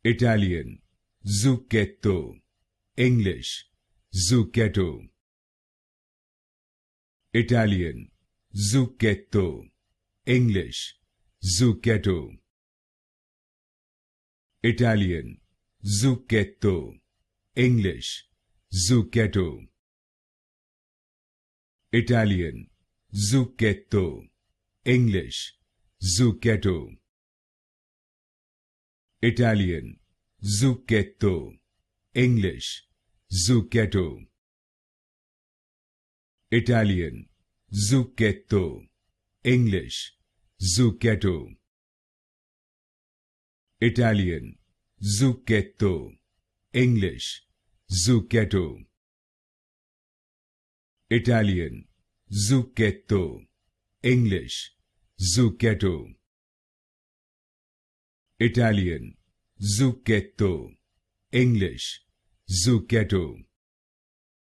Italian, Zucchetto. English, Zucchetto. Italian, Zucchetto. English, Zucchetto. Italian, Zucchetto. English, Zucchetto. Italian, Zucchetto. English, Zucchetto. Italian, Zucchetto. English, Zucchetto. Italian, Zucchetto. English, Zucchetto. Italian, Zucchetto. English, Zucchetto. Italian, Zucchetto. English, Zucchetto. Italian, Zucchetto. English, Zucchetto.